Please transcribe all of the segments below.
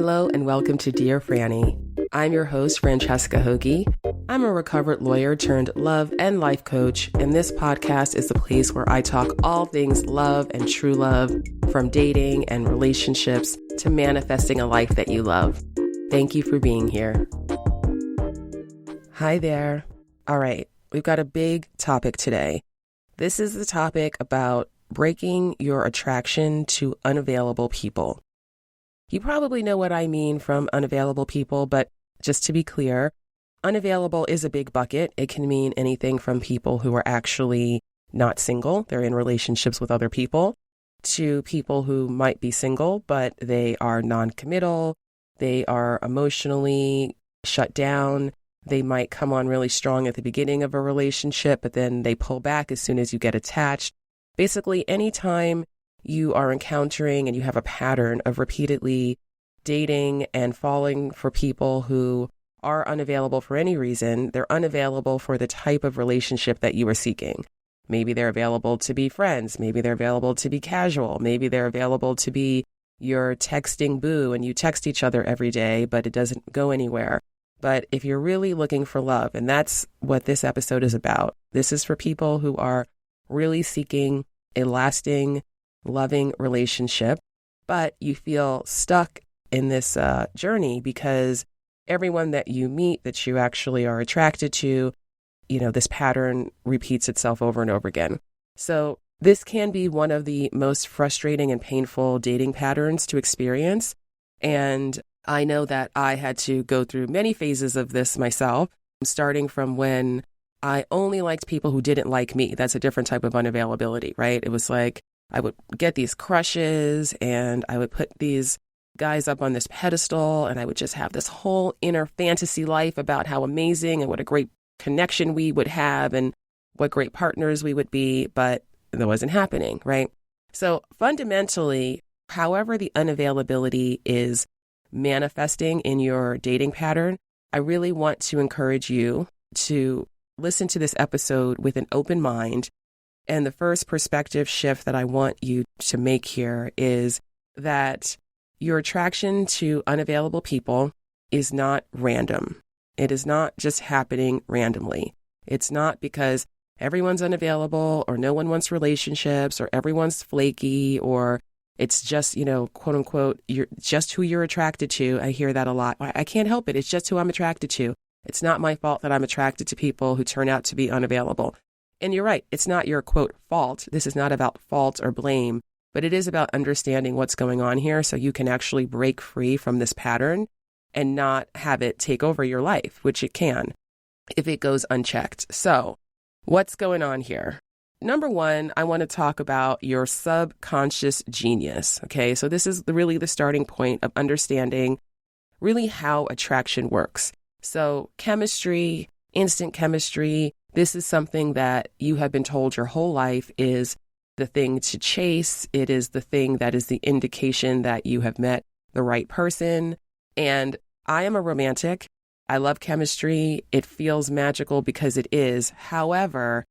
Hello and welcome to Dear Franny. I'm your host, Francesca Hogi. I'm a recovered lawyer turned love and life coach, and this podcast is the place where I talk all things love and true love, from dating and relationships to manifesting a life that you love. Thank you for being here. Hi there. All right, we've got a big topic today. This is the topic about breaking your attraction to unavailable people. You probably know what I mean from unavailable people, but just to be clear, unavailable is a big bucket. It can mean anything from people who are actually not single, they're in relationships with other people, to people who might be single, but they are non-committal, they are emotionally shut down, they might come on really strong at the beginning of a relationship, but then they pull back as soon as you get attached. Basically, anytime you are encountering and you have a pattern of repeatedly dating and falling for people who are unavailable for any reason, they're unavailable for the type of relationship that you are seeking. Maybe they're available to be friends. Maybe they're available to be casual. Maybe they're available to be your texting boo and you text each other every day, but it doesn't go anywhere. But if you're really looking for love, and that's what this episode is about, this is for people who are really seeking a lasting, loving relationship, but you feel stuck in this journey because everyone that you meet that you actually are attracted to, this pattern repeats itself over and over again. So this can be one of the most frustrating and painful dating patterns to experience. And I know that I had to go through many phases of this myself, starting from when I only liked people who didn't like me. That's a different type of unavailability, right? It was like I would get these crushes and I would put these guys up on this pedestal and I would just have this whole inner fantasy life about how amazing and what a great connection we would have and what great partners we would be, but that wasn't happening, right? So fundamentally, however the unavailability is manifesting in your dating pattern, I really want to encourage you to listen to this episode with an open mind. And the first perspective shift that I want you to make here is that your attraction to unavailable people is not random. It is not just happening randomly. It's not because everyone's unavailable or no one wants relationships or everyone's flaky or it's just, quote unquote, you're just who you're attracted to. I hear that a lot. I can't help it. It's just who I'm attracted to. It's not my fault that I'm attracted to people who turn out to be unavailable. And you're right. It's not your, quote, fault. This is not about fault or blame, but it is about understanding what's going on here so you can actually break free from this pattern and not have it take over your life, which it can if it goes unchecked. So what's going on here? Number one, I want to talk about your subconscious genius. Okay, so this is really the starting point of understanding really how attraction works. So chemistry, instant chemistry, this is something that you have been told your whole life is the thing to chase. It is the thing that is the indication that you have met the right person. And I am a romantic. I love chemistry. It feels magical because it is. However,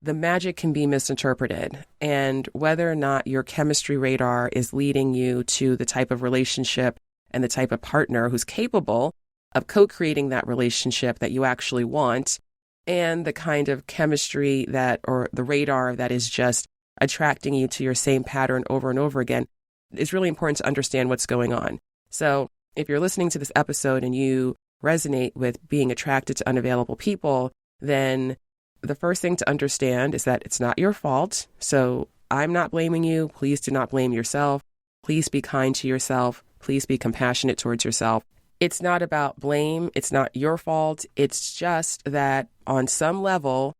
the magic can be misinterpreted. And whether or not your chemistry radar is leading you to the type of relationship and the type of partner who's capable of co-creating that relationship that you actually want, and the kind of chemistry that, or the radar that is just attracting you to your same pattern over and over again, it's really important to understand what's going on. So if you're listening to this episode and you resonate with being attracted to unavailable people, then the first thing to understand is that it's not your fault. So I'm not blaming you. Please do not blame yourself. Please be kind to yourself. Please be compassionate towards yourself. It's not about blame. It's not your fault. It's just that on some level,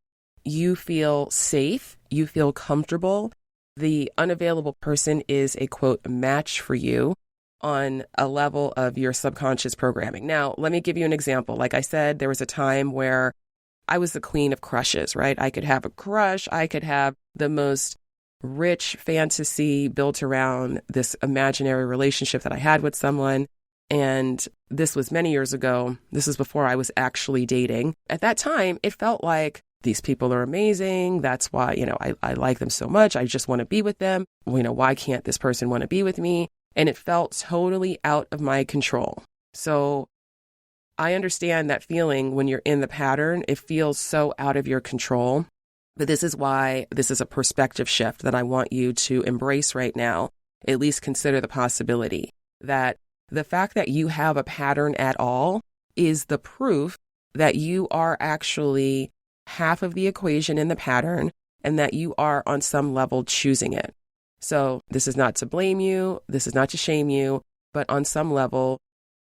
you feel safe. You feel comfortable. The unavailable person is a, quote, match for you on a level of your subconscious programming. Now, let me give you an example. Like I said, there was a time where I was the queen of crushes, right? I could have a crush. I could have the most rich fantasy built around this imaginary relationship that I had with someone. And this was many years ago. This is before I was actually dating. At that time, it felt like these people are amazing. That's why, I like them so much. I just want to be with them. Why can't this person want to be with me? and it felt totally out of my control. So I understand that feeling when you're in the pattern. It feels so out of your control. But this is why this is a perspective shift that I want you to embrace right now. At least consider the possibility that the fact that you have a pattern at all is the proof that you are actually half of the equation in the pattern and that you are on some level choosing it. So this is not to blame you. This is not to shame you. But on some level,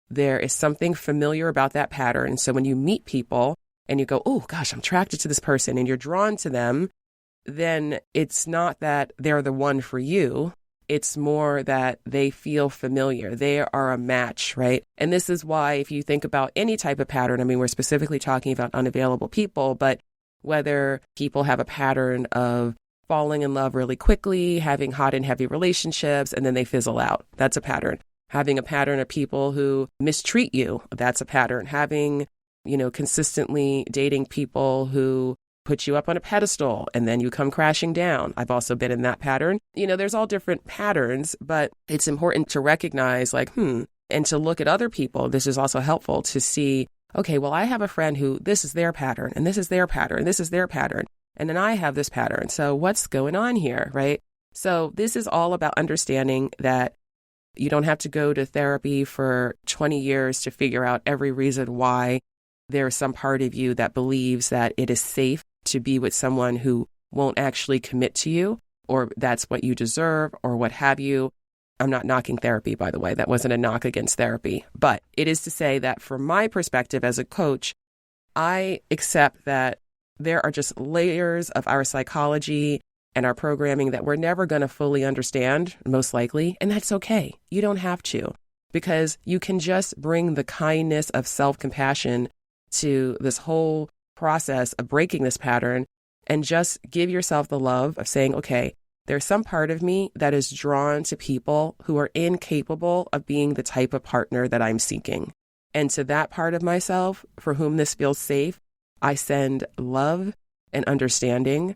there is something familiar about that pattern. So when you meet people and you go, oh, gosh, I'm attracted to this person, and you're drawn to them, then it's not that they're the one for you. It's more that they feel familiar. They are a match, right? And this is why if you think about any type of pattern, I mean, we're specifically talking about unavailable people, but whether people have a pattern of falling in love really quickly, having hot and heavy relationships, and then they fizzle out, that's a pattern. Having a pattern of people who mistreat you, that's a pattern. Having, consistently dating people who put you up on a pedestal and then you come crashing down. I've also been in that pattern. There's all different patterns, but it's important to recognize and to look at other people. This is also helpful to see, okay, well, I have a friend who this is their pattern and this is their pattern, and this is their pattern. And then I have this pattern. So what's going on here, right? So this is all about understanding that you don't have to go to therapy for 20 years to figure out every reason why there's some part of you that believes that it is safe to be with someone who won't actually commit to you, or that's what you deserve, or what have you. I'm not knocking therapy, by the way. That wasn't a knock against therapy. But it is to say that from my perspective as a coach, I accept that there are just layers of our psychology and our programming that we're never going to fully understand, most likely. And that's okay. You don't have to, because you can just bring the kindness of self-compassion to this whole process of breaking this pattern and just give yourself the love of saying, okay, there's some part of me that is drawn to people who are incapable of being the type of partner that I'm seeking. And to that part of myself for whom this feels safe, I send love and understanding.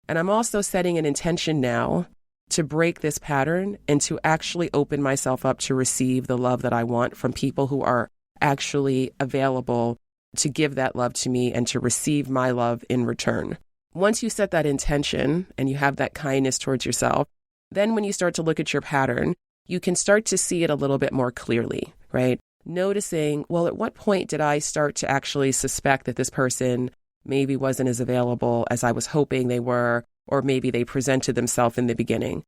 And I'm also setting an intention now to break this pattern and to actually open myself up to receive the love that I want from people who are actually available to give that love to me and to receive my love in return. Once you set that intention and you have that kindness towards yourself, then when you start to look at your pattern, you can start to see it a little bit more clearly, right? Noticing, well, at what point did I start to actually suspect that this person maybe wasn't as available as I was hoping they were, or maybe they presented themselves in the beginning?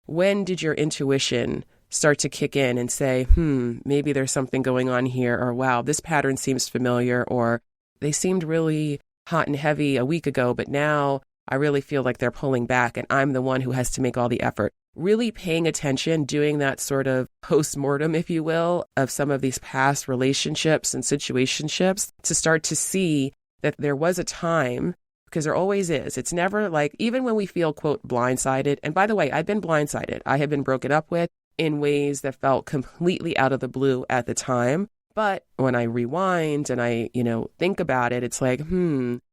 When did your intuition start to kick in and say, maybe there's something going on here, or wow, this pattern seems familiar, or they seemed really hot and heavy a week ago, but now I really feel like they're pulling back and I'm the one who has to make all the effort. Really paying attention, doing that sort of post-mortem, if you will, of some of these past relationships and situationships to start to see that there was a time, because there always is. It's never like, even when we feel, quote, blindsided. And by the way, I've been blindsided. I have been broken up with in ways that felt completely out of the blue at the time. But when I rewind and I, think about it, it's like,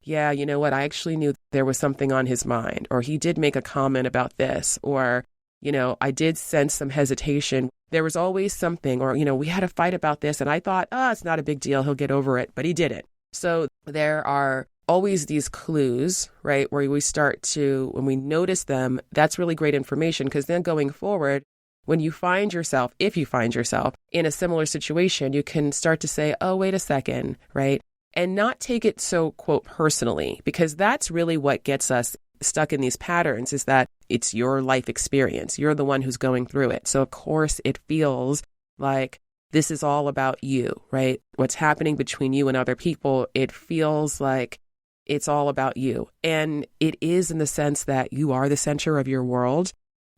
yeah, you know what? I actually knew there was something on his mind, or he did make a comment about this, or, I did sense some hesitation. There was always something, or, we had a fight about this and I thought, it's not a big deal. He'll get over it, but he didn't. So there are always these clues, right? Where we start to, when we notice them, that's really great information, because then going forward, when you find yourself, if you find yourself in a similar situation, you can start to say, oh, wait a second, right? And not take it so, quote, personally, because that's really what gets us stuck in these patterns, is that it's your life experience. You're the one who's going through it. So of course it feels like this is all about you, right? What's happening between you and other people, it feels like it's all about you. And it is, in the sense that you are the center of your world.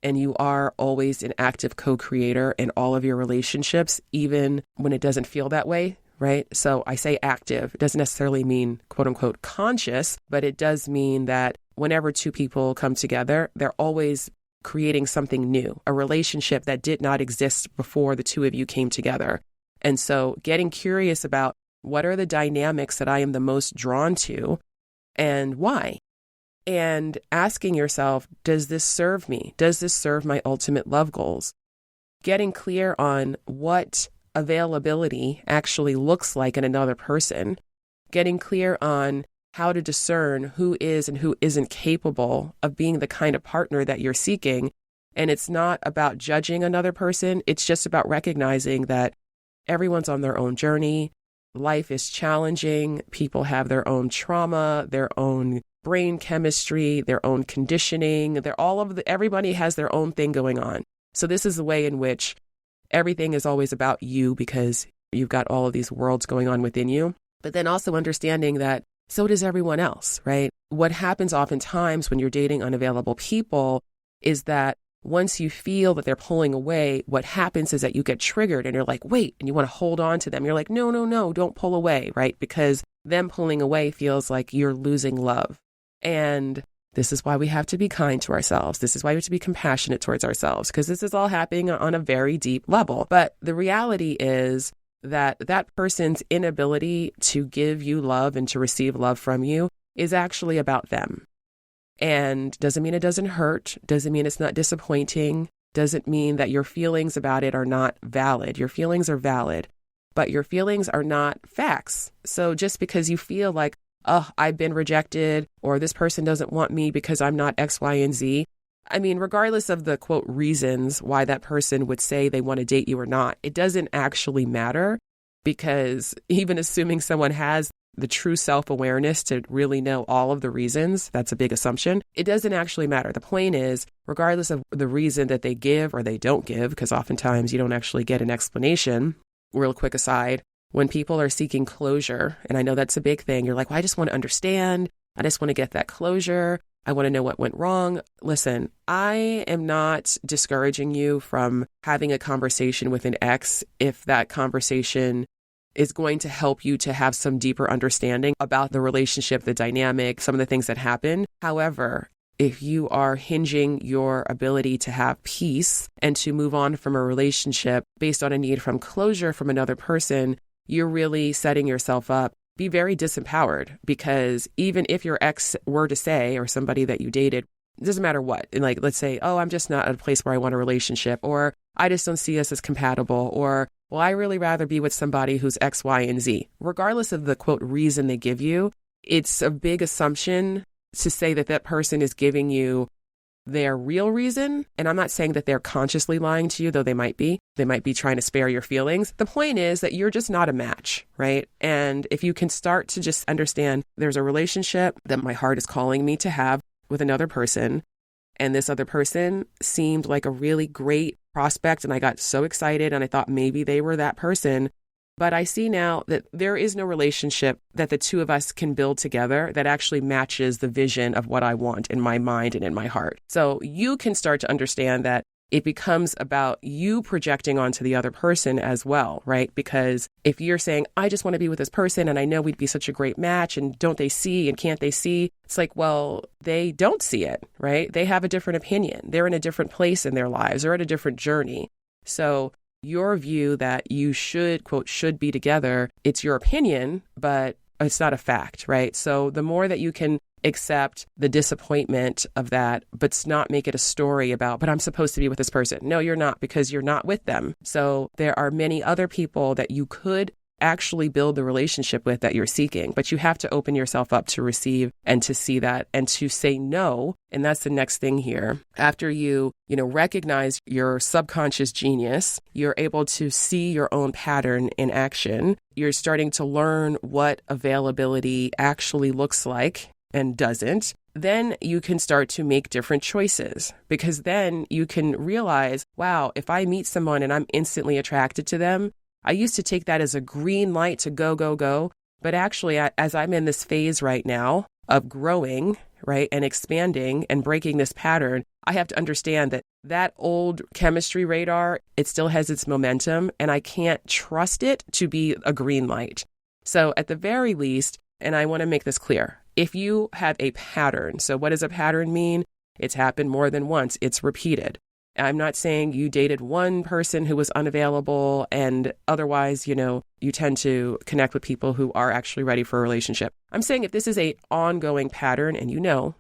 And you are always an active co-creator in all of your relationships, even when it doesn't feel that way, right? So I say active. It doesn't necessarily mean, quote unquote, conscious, but it does mean that whenever two people come together, they're always creating something new, a relationship that did not exist before the two of you came together. And so getting curious about what are the dynamics that I am the most drawn to and why? And asking yourself, does this serve me? Does this serve my ultimate love goals? getting clear on what availability actually looks like in another person, getting clear on how to discern who is and who isn't capable of being the kind of partner that you're seeking. And it's not about judging another person. It's just about recognizing that everyone's on their own journey. Life is challenging. People have their own trauma, their own brain chemistry, their own conditioning. Everybody has their own thing going on. So this is the way in which everything is always about you, because you've got all of these worlds going on within you. But then also understanding that so does everyone else, right? What happens oftentimes when you're dating unavailable people is that once you feel that they're pulling away, what happens is that you get triggered and you're like, wait, and you want to hold on to them. You're like, no, don't pull away, right? Because them pulling away feels like you're losing love. And this is why we have to be kind to ourselves. This is why we have to be compassionate towards ourselves, because this is all happening on a very deep level. But the reality is that person's inability to give you love and to receive love from you is actually about them. And doesn't mean it doesn't hurt, doesn't mean it's not disappointing, doesn't mean that your feelings about it are not valid. Your feelings are valid, but your feelings are not facts. So just because you feel like, oh, I've been rejected, or this person doesn't want me because I'm not X, Y, and Z. I mean, regardless of the quote reasons why that person would say they want to date you or not, it doesn't actually matter, because even assuming someone has the true self-awareness to really know all of the reasons, that's a big assumption. It doesn't actually matter. The point is, regardless of the reason that they give or they don't give, because oftentimes you don't actually get an explanation. Real quick aside, when people are seeking closure, and I know that's a big thing, you're like, well, I just want to understand. I just want to get that closure. I want to know what went wrong. Listen, I am not discouraging you from having a conversation with an ex if that conversation is going to help you to have some deeper understanding about the relationship, the dynamic, some of the things that happen. However, if you are hinging your ability to have peace and to move on from a relationship based on a need from closure from another person, you're really setting yourself up. Be very disempowered, because even if your ex were to say, or somebody that you dated, it doesn't matter what, and like, let's say, oh, I'm just not at a place where I want a relationship, or I just don't see us as compatible, or, well, I really rather be with somebody who's X, Y, and Z. Regardless of the quote reason they give you, it's a big assumption to say that that person is giving you their real reason. And I'm not saying that they're consciously lying to you, though they might be. They might be trying to spare your feelings. The point is that you're just not a match, right? And if you can start to just understand there's a relationship that my heart is calling me to have with another person, and this other person seemed like a really great prospect, and I got so excited and I thought maybe they were that person. But I see now that there is no relationship that the two of us can build together that actually matches the vision of what I want in my mind and in my heart. So you can start to understand that it becomes about you projecting onto the other person as well, right? Because if you're saying, I just want to be with this person and I know we'd be such a great match, and don't they see and can't they see? It's like, well, they don't see it, right? They have a different opinion. They're in a different place in their lives. They're at a different journey. So your view that you should, quote, should be together, it's your opinion, but it's not a fact, right? So the more that you can accept the disappointment of that, but not make it a story about, but I'm supposed to be with this person. No, you're not, because you're not with them. So there are many other people that you could actually build the relationship with that you're seeking, but you have to open yourself up to receive and to see that and to say no. And that's the next thing here. After you recognize your subconscious genius, you're able to see your own pattern in action. You're starting to learn what availability actually looks like and doesn't. Then you can start to make different choices, because then you can realize, wow, if I meet someone and I'm instantly attracted to them, I used to take that as a green light to go, go, go. But actually, as I'm in this phase right now of growing, right, and expanding and breaking this pattern, I have to understand that that old chemistry radar, it still has its momentum, and I can't trust it to be a green light. So at the very least, and I want to make this clear, if you have a pattern, so what does a pattern mean? It's happened more than once. It's repeated. I'm not saying you dated one person who was unavailable and otherwise, you tend to connect with people who are actually ready for a relationship. I'm saying if this is a ongoing pattern and you know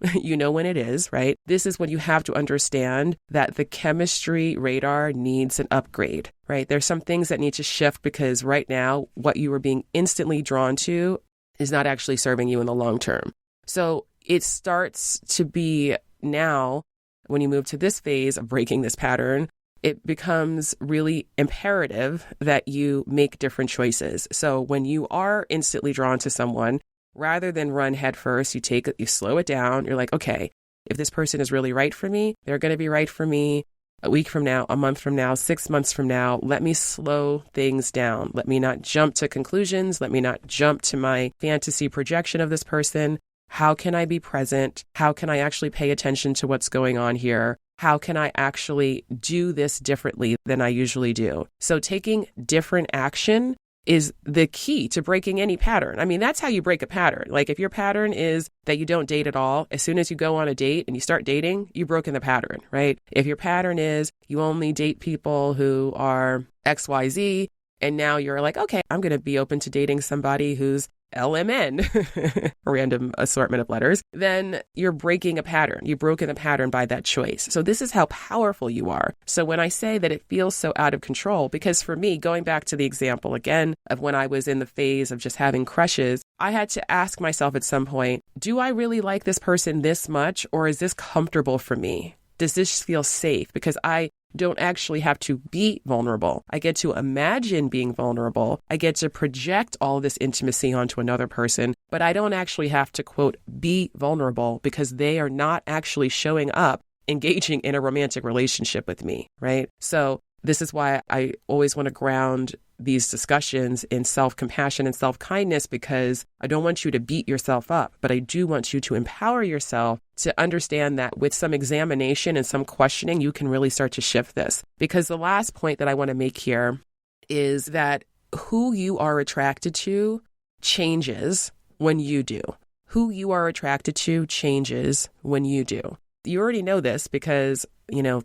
when it is, right? This is when you have to understand that the chemistry radar needs an upgrade, right? There's some things that need to shift because right now what you were being instantly drawn to is not actually serving you in the long term. So it starts to be now, when you move to this phase of breaking this pattern, it becomes really imperative that you make different choices. So when you are instantly drawn to someone, rather than run headfirst, you slow it down. You're like, okay, if this person is really right for me, they're going to be right for me a week from now, a month from now, 6 months from now. Let me slow things down. Let me not jump to conclusions. Let me not jump to my fantasy projection of this person. How can I be present? How can I actually pay attention to what's going on here? How can I actually do this differently than I usually do? So taking different action is the key to breaking any pattern. I mean, that's how you break a pattern. Like if your pattern is that you don't date at all, as soon as you go on a date and you start dating, you've broken the pattern, right? If your pattern is you only date people who are XYZ, and now you're like, okay, I'm going to be open to dating somebody who's LMN, random assortment of letters, then you're breaking a pattern. You've broken the pattern by that choice. So this is how powerful you are. So when I say that it feels so out of control, because for me, going back to the example again of when I was in the phase of just having crushes, I had to ask myself at some point, do I really like this person this much, or is this comfortable for me? Does this feel safe? Because I don't actually have to be vulnerable. I get to imagine being vulnerable. I get to project all this intimacy onto another person, but I don't actually have to, quote, be vulnerable because they are not actually showing up, engaging in a romantic relationship with me, right? So this is why I always want to ground these discussions in self-compassion and self-kindness, because I don't want you to beat yourself up, but I do want you to empower yourself to understand that with some examination and some questioning, you can really start to shift this. Because the last point that I want to make here is that who you are attracted to changes when you do. Who you are attracted to changes when you do. You already know this because,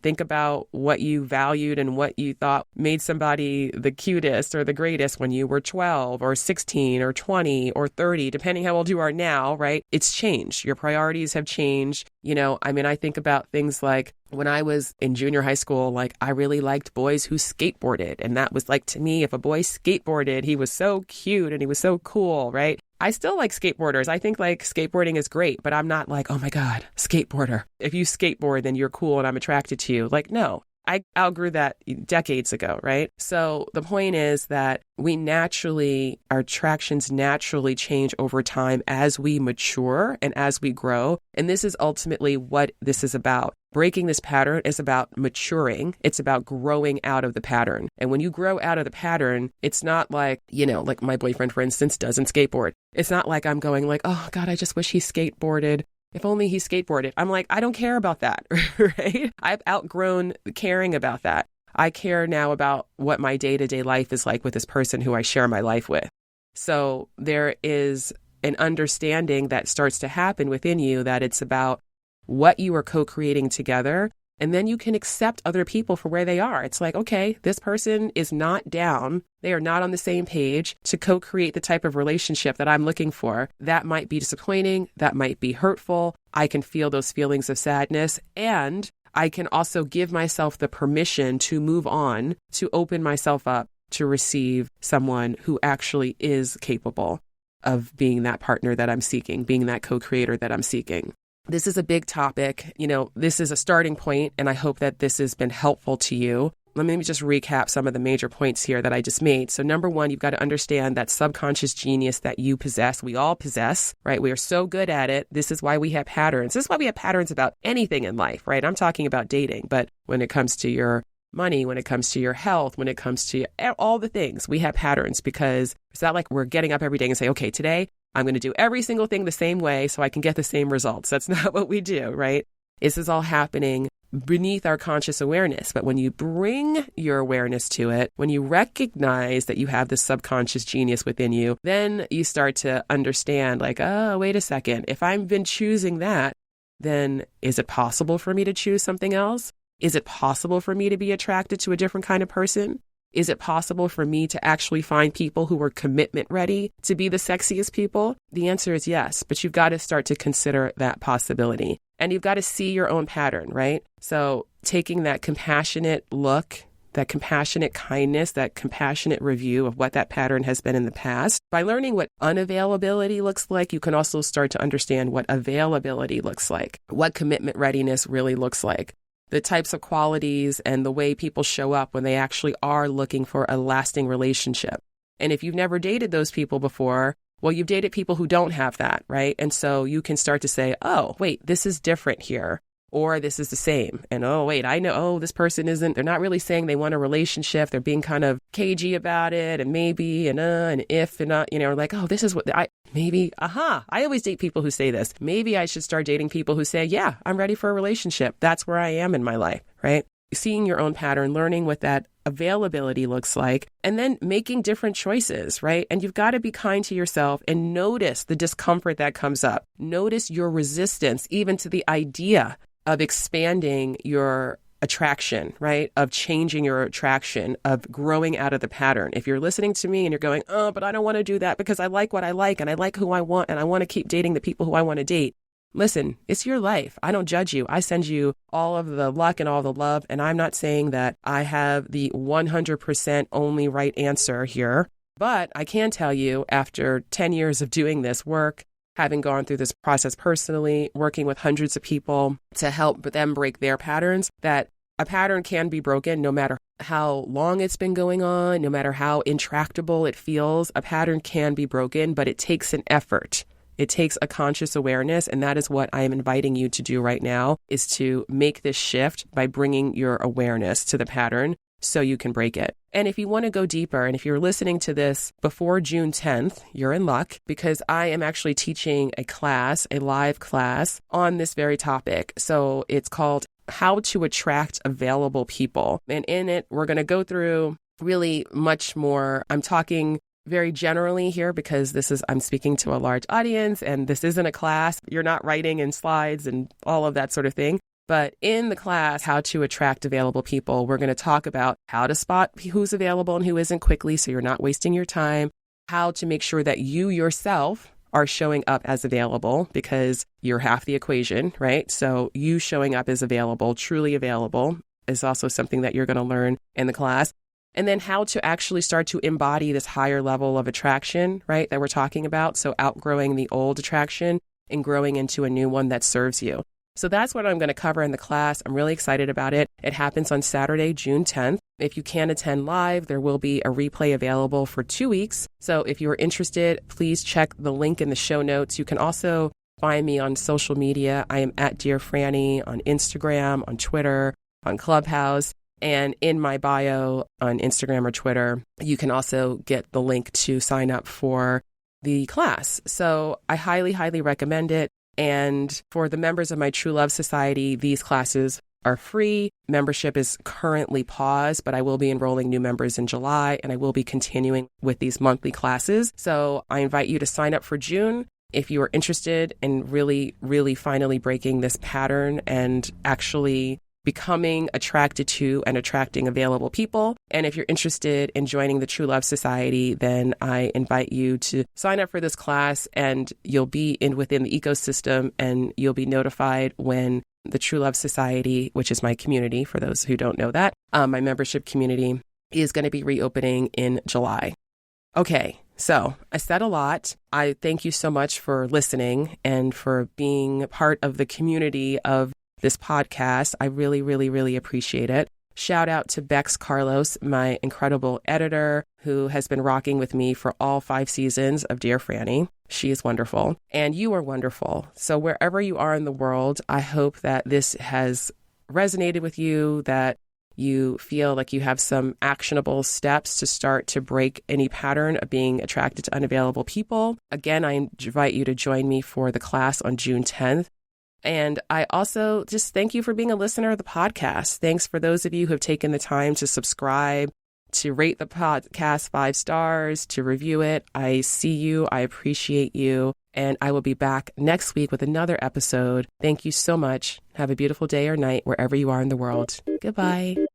think about what you valued and what you thought made somebody the cutest or the greatest when you were 12 or 16 or 20 or 30, depending how old you are now, right? It's changed. Your priorities have changed. I think about things like when I was in junior high school, like I really liked boys who skateboarded. And that was like, to me, if a boy skateboarded, he was so cute and he was so cool, right? I still like skateboarders. I think like skateboarding is great, but I'm not like, oh my God, skateboarder. If you skateboard, then you're cool and I'm attracted to you. Like, no, I outgrew that decades ago, right? So the point is that our attractions naturally change over time as we mature and as we grow. And this is ultimately what this is about. Breaking this pattern is about maturing. It's about growing out of the pattern. And when you grow out of the pattern, it's not like, like my boyfriend, for instance, doesn't skateboard. It's not like I'm going like, oh God, I just wish he skateboarded. If only he skateboarded. I'm like, I don't care about that, right? I've outgrown caring about that. I care now about what my day-to-day life is like with this person who I share my life with. So there is an understanding that starts to happen within you that it's about what you are co-creating together. And then you can accept other people for where they are. It's like, okay, this person is not down. They are not on the same page to co-create the type of relationship that I'm looking for. That might be disappointing. That might be hurtful. I can feel those feelings of sadness. And I can also give myself the permission to move on, to open myself up to receive someone who actually is capable of being that partner that I'm seeking, being that co-creator that I'm seeking. This is a big topic. This is a starting point, and I hope that this has been helpful to you. Let me just recap some of the major points here that I just made. So number one, you've got to understand that subconscious genius that you possess, we all possess, right? We are so good at it. This is why we have patterns. This is why we have patterns about anything in life, right? I'm talking about dating, but when it comes to your money, when it comes to your health, when it comes to all the things, we have patterns because it's not like we're getting up every day and say, okay, today I'm going to do every single thing the same way so I can get the same results. That's not what we do, right? This is all happening beneath our conscious awareness. But when you bring your awareness to it, when you recognize that you have this subconscious genius within you, then you start to understand like, oh, wait a second. If I've been choosing that, then is it possible for me to choose something else? Is it possible for me to be attracted to a different kind of person? Is it possible for me to actually find people who are commitment ready to be the sexiest people? The answer is yes, but you've got to start to consider that possibility. And you've got to see your own pattern, right? So taking that compassionate look, that compassionate kindness, that compassionate review of what that pattern has been in the past. By learning what unavailability looks like, you can also start to understand what availability looks like, what commitment readiness really looks like, the types of qualities and the way people show up when they actually are looking for a lasting relationship. And if you've never dated those people before, well, you've dated people who don't have that, right? And so you can start to say, oh, wait, this is different here. Or this is the same. And oh, wait, I know, oh, this person isn't, they're not really saying they want a relationship. They're being kind of cagey about it and maybe and if and not, like, oh, this is what I always date people who say this. Maybe I should start dating people who say, yeah, I'm ready for a relationship. That's where I am in my life, right? Seeing your own pattern, learning what that availability looks like, and then making different choices, right? And you've got to be kind to yourself and notice the discomfort that comes up. Notice your resistance even to the idea of expanding your attraction, right? Of changing your attraction, of growing out of the pattern. If you're listening to me and you're going, oh, but I don't want to do that because I like what I like and I like who I want and I want to keep dating the people who I want to date. Listen, it's your life. I don't judge you. I send you all of the luck and all the love. And I'm not saying that I have the 100% only right answer here, but I can tell you after 10 years of doing this work, having gone through this process personally, working with hundreds of people to help them break their patterns, that a pattern can be broken no matter how long it's been going on, no matter how intractable it feels. A pattern can be broken, but it takes an effort. It takes a conscious awareness, and that is what I am inviting you to do right now, is to make this shift by bringing your awareness to the pattern so you can break it. And if you want to go deeper, and if you're listening to this before June 10th, you're in luck, because I am actually teaching a live class on this very topic. So it's called How to Attract Available People. And in it, we're going to go through really much more. I'm talking very generally here because I'm speaking to a large audience and this isn't a class. You're not writing in slides and all of that sort of thing. But in the class, How to Attract Available People, we're going to talk about how to spot who's available and who isn't quickly so you're not wasting your time, how to make sure that you yourself are showing up as available because you're half the equation, right? So you showing up as available, truly available, is also something that you're going to learn in the class. And then how to actually start to embody this higher level of attraction, right, that we're talking about. So outgrowing the old attraction and growing into a new one that serves you. So that's what I'm going to cover in the class. I'm really excited about it. It happens on Saturday, June 10th. If you can't attend live, there will be a replay available for 2 weeks. So if you're interested, please check the link in the show notes. You can also find me on social media. I am at Dear Franny on Instagram, on Twitter, on Clubhouse. And in my bio on Instagram or Twitter, you can also get the link to sign up for the class. So I highly, highly recommend it. And for the members of my True Love Society, these classes are free. Membership is currently paused, but I will be enrolling new members in July, and I will be continuing with these monthly classes. So I invite you to sign up for June if you are interested in really, really finally breaking this pattern and actually becoming attracted to and attracting available people. And if you're interested in joining the True Love Society, then I invite you to sign up for this class and you'll be within the ecosystem and you'll be notified when the True Love Society, which is my community, for those who don't know that, my membership community is going to be reopening in July. Okay, so I said a lot. I thank you so much for listening and for being part of the community of this podcast. I really, really, really appreciate it. Shout out to Bex Carlos, my incredible editor, who has been rocking with me for all 5 seasons of Dear Franny. She is wonderful. And you are wonderful. So wherever you are in the world, I hope that this has resonated with you, that you feel like you have some actionable steps to start to break any pattern of being attracted to unavailable people. Again, I invite you to join me for the class on June 10th. And I also just thank you for being a listener of the podcast. Thanks for those of you who have taken the time to subscribe, to rate the podcast 5 stars, to review it. I see you. I appreciate you. and I will be back next week with another episode. Thank you so much. Have a beautiful day or night wherever you are in the world. Goodbye.